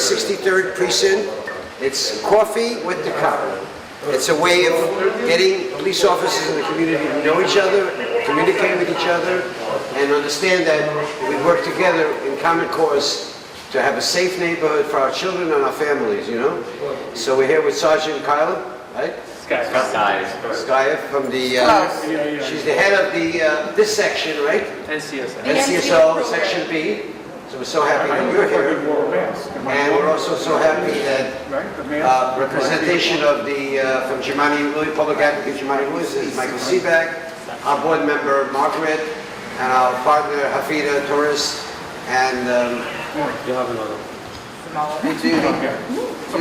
63rd Precinct. It's coffee with the cop. It's a way of getting police officers in the community to know each other, communicate with each other, and understand that we work together in common cause to have a safe neighborhood for our children and our families, you know? So we're here with Sergeant Kyla, right? Skaya from the, she's the head of the, this section, right? NCSO, Section B. So we're so happy that you're here. And we're also so happy that representation of the, from Germani Lewis, Public Advocate Germani Lewis is Michael Seaback, our board member Margaret, and our partner Hafida Torres, and you have another. A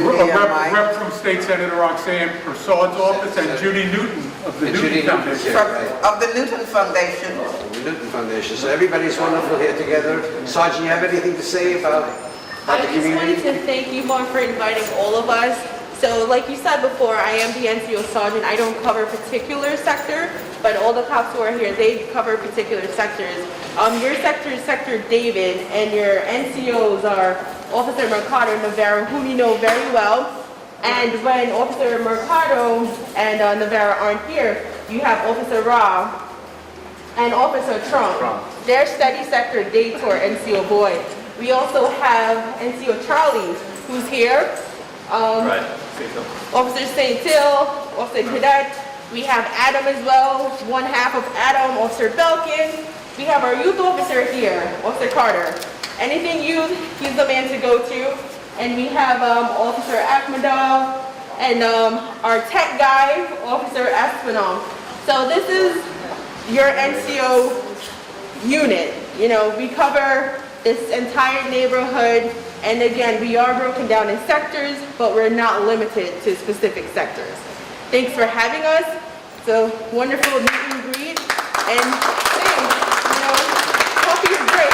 rep from State Senator Roxanne Persaud's office and Judy Newton of the Newton Foundation. Of the Newton Foundation. The Newton Foundation. So everybody's wonderful here together. Sergeant, you have anything to say about the community? I just wanted to thank you for inviting all of us. So like you said before, I am the NCO Sergeant. I don't cover a particular sector, but all the cops who are here, they cover particular sectors. Your sector is Sector David, and your NCOs are Officer Mercado and Navarro, whom you know very well. And when Officer Mercado and Navarro aren't here, you have Officer Ra and Officer Trump. They're Steady Sector Daytor NCO Boyd. We also have NCO Charlie, who's here. Officer St. Till, Officer Cadet. We have Adam as well, one half of Adam, Officer Belkin. We have our youth officer here, Officer Carter. Anything youth, he's the man to go to. And we have Officer Akmadal and our tech guy, Officer Espinal. So this is your NCO unit. You know, we cover this entire neighborhood. And again, we are broken down in sectors, but we're not limited to specific sectors. Thanks for having us. It's a wonderful meet and greet. And thanks, you know, coffee is great.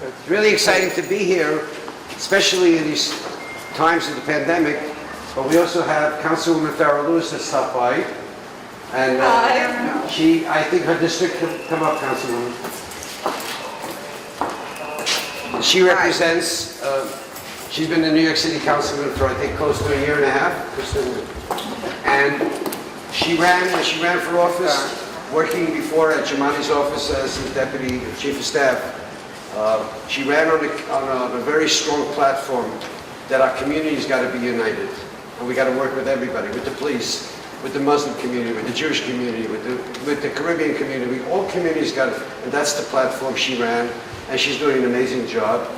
It's really exciting to be here, especially in these times of the pandemic. But we also have Councilwoman Farrah Lewis that stopped by. And I think her district can come up, Councilwoman. She represents, she's been the New York City Councilman for I think close to a year and a half. And she ran for office, working before at Germani's office as his Deputy Chief of Staff. She ran on a very strong platform that our community's got to be united. And we got to work with everybody, with the police, with the Muslim community, with the Jewish community, with the Caribbean community. All communities got it, and that's the platform she ran. And she's doing an amazing job,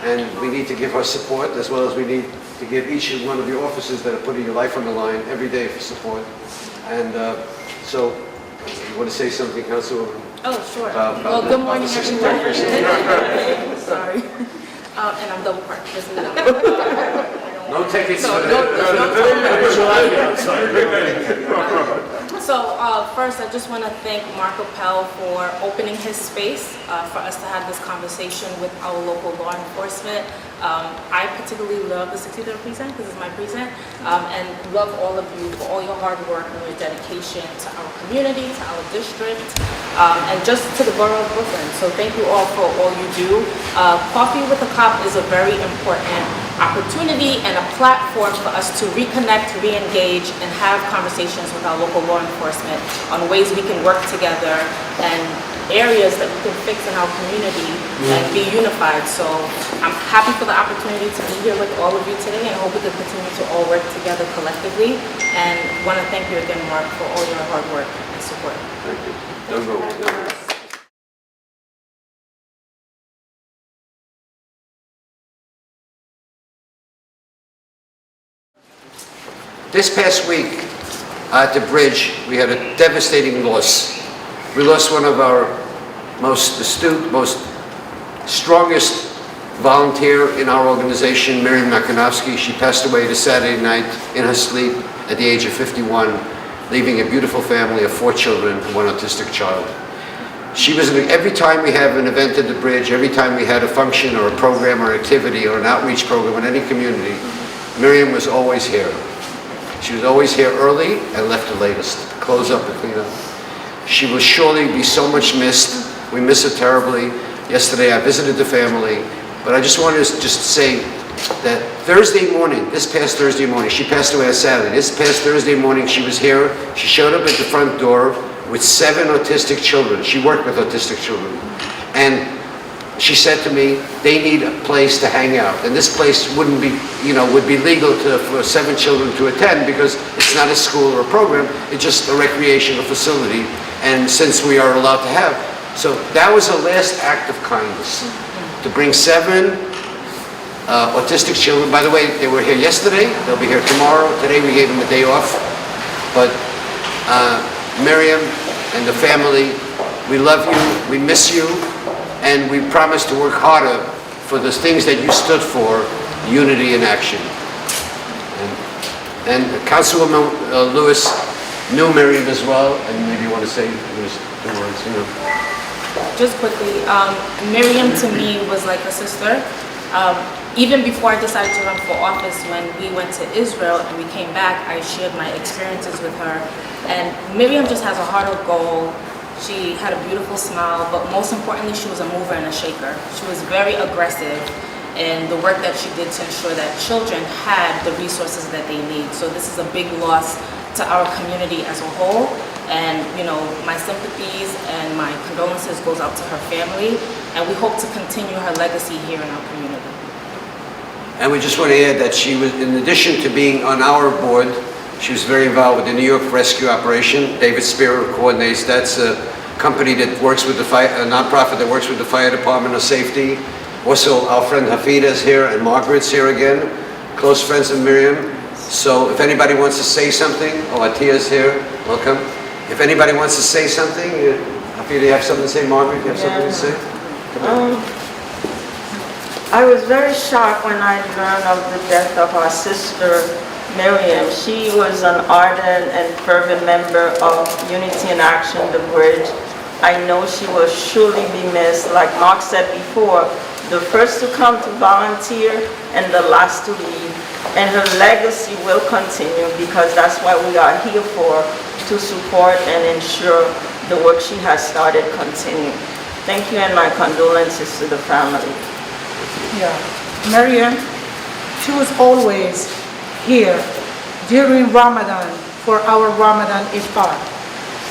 and we need to give her support as well as we need to give each one of your officers that are putting your life on the line every day for support. And so, you want to say something, Councilwoman? Oh, sure. Well, good morning, everyone. Sorry. And I'm double parked. No tickets. So first, I just want to thank Mark Appel for opening his space for us to have this conversation with our local law enforcement. I particularly love the 63rd precinct because it's my precinct, and love all of you for all your hard work and your dedication to our community, to our district, and just to the borough of Brooklyn. So thank you all for all you do. Coffee with a Cop is a very important opportunity and a platform for us to reconnect, re-engage, and have conversations with our local law enforcement on ways we can work together and areas that we can fix in our community and be unified. So I'm happy for the opportunity to be here with all of you today, and I hope we can continue to all work together collectively. And want to thank you again, Mark, for all your hard work and support. Thank you. Don't go. This past week at the bridge, we had a devastating loss. We lost one of our most astute, most strongest volunteer in our organization, Miriam Nakanovsky. She passed away this Saturday night in her sleep at the age of 51, leaving a beautiful family of 4 children and 1 autistic child. She was, every time we have an event at the bridge, every time we had a function or a program or activity or an outreach program in any community, Miriam was always here. She was always here early and left the latest, close up and clean up. She will surely be so much missed. We miss her terribly. Yesterday I visited the family, but I just wanted to just say that Thursday morning, this past Thursday morning, she passed away on Saturday. This past Thursday morning she was here. She showed up at the front door with 7 autistic children. She worked with autistic children. And she said to me, they need a place to hang out. And this place wouldn't be, would be legal for 7 children to attend because it's not a school or a program, it's just a recreational facility. And since we are allowed to have. So that was the last act of kindness. To bring 7 autistic children. By the way, they were here yesterday, they'll be here tomorrow. Today we gave them a day off. But Miriam and the family, we love you, we miss you, and we promise to work harder for the things that you stood for, unity in action. And Councilwoman Lewis knew Miriam as well, and maybe you want to say the words, Just quickly, Miriam to me was like a sister. Even before I decided to run for office, when we went to Israel and we came back, I shared my experiences with her. And Miriam just has a heart of gold. She had a beautiful smile, but most importantly, she was a mover and a shaker. She was very aggressive in the work that she did to ensure that children had the resources that they need. So this is a big loss to our community as a whole. And, my sympathies and my condolences goes out to her family. And we hope to continue her legacy here in our community. And we just want to add that she was, in addition to being on our board, she was very involved with the New York Rescue Operation. David Spear coordinates. That's a company that works with the fire, a nonprofit that works with the fire department of safety. Also, our friend Hafida is here and Margaret's here again, close friends of Miriam. So if anybody wants to say something, Atiya's here, welcome. If anybody wants to say something, Hafida, you have something to say? Margaret, you have something to say? Come on. I was very shocked when I learned of the death of our sister, Miriam. She was an ardent and fervent member of Unity in Action, the Bridge. I know she will surely be missed. Like Mark said before, the first to come to volunteer and the last to leave. And her legacy will continue because that's what we are here for, to support and ensure the work she has started continue. Thank you and my condolences to the family. Yeah, Miriam, she was always here during Ramadan for our Ramadan iftar.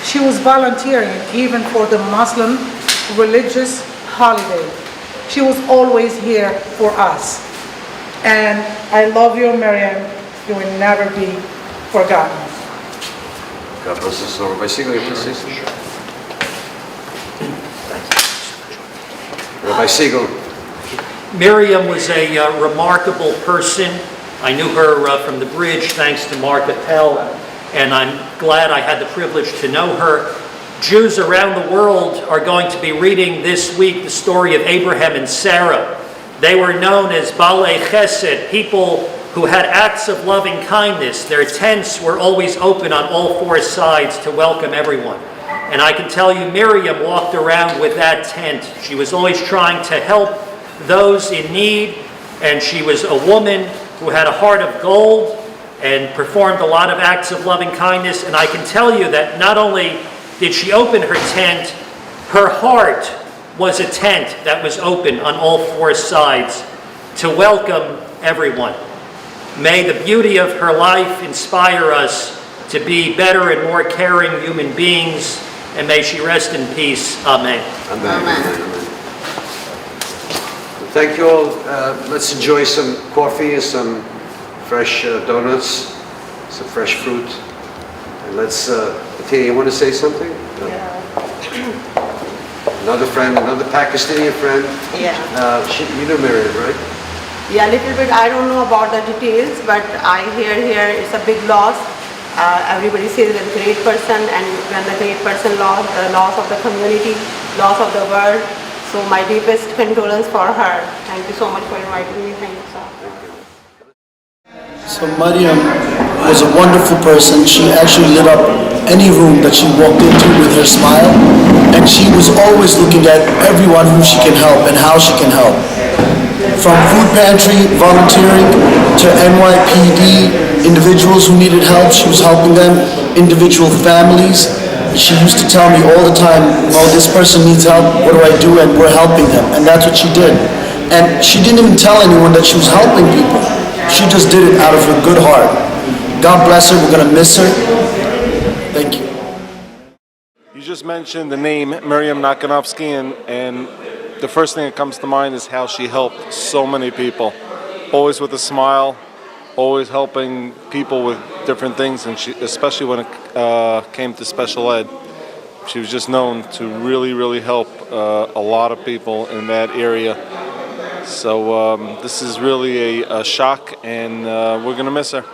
She was volunteering even for the Muslim religious holiday. She was always here for us. And I love you, Miriam. You will never be forgotten. God bless us all. Rabbi Siegel, you want to say something? Rabbi Siegel. Miriam was a remarkable person. I knew her from the Bridge thanks to Mark Appel, and I'm glad I had the privilege to know her. Jews around the world are going to be reading this week the story of Abraham and Sarah. They were known as Balei Chesed, people who had acts of loving kindness. Their tents were always open on all 4 sides to welcome everyone. And I can tell you, Miriam walked around with that tent. She was always trying to help those in need, and she was a woman who had a heart of gold and performed a lot of acts of loving kindness. And I can tell you that not only did she open her tent, her heart was a tent that was open on all 4 sides to welcome everyone. May the beauty of her life inspire us to be better and more caring human beings, and may she rest in peace. Amen. Amen. Amen. Thank you all. Let's enjoy some coffee and some fresh donuts, some fresh fruit. And let's, Tina, you want to say something? Yeah. Another friend, another Pakistani friend. Yeah. You know Miriam, right? Yeah, a little bit. I don't know about the details, but I hear here it's a big loss. Everybody says it's a great person, and when the great person lost, the loss of the community, loss of the world. So my deepest condolence for her. Thank you so much for inviting me. Thank you, sir. So Mariam was a wonderful person. She actually lit up any room that she walked into with her smile, and she was always looking at everyone who she can help and how she can help. From food pantry, volunteering, to NYPD, individuals who needed help, she was helping them, individual families, she used to tell me all the time, "Oh, this person needs help, what do I do?" And we're helping them, and that's what she did. And she didn't even tell anyone that she was helping people. She just did it out of her good heart. God bless her, we're gonna miss her. Thank you. You just mentioned the name Miriam Nakanovsky, and the first thing that comes to mind is how she helped so many people. Always with a smile, always helping people with different things, and she, especially when it came to special ed, she was just known to really, really help a lot of people in that area. So this is really a shock, and we're going to miss her.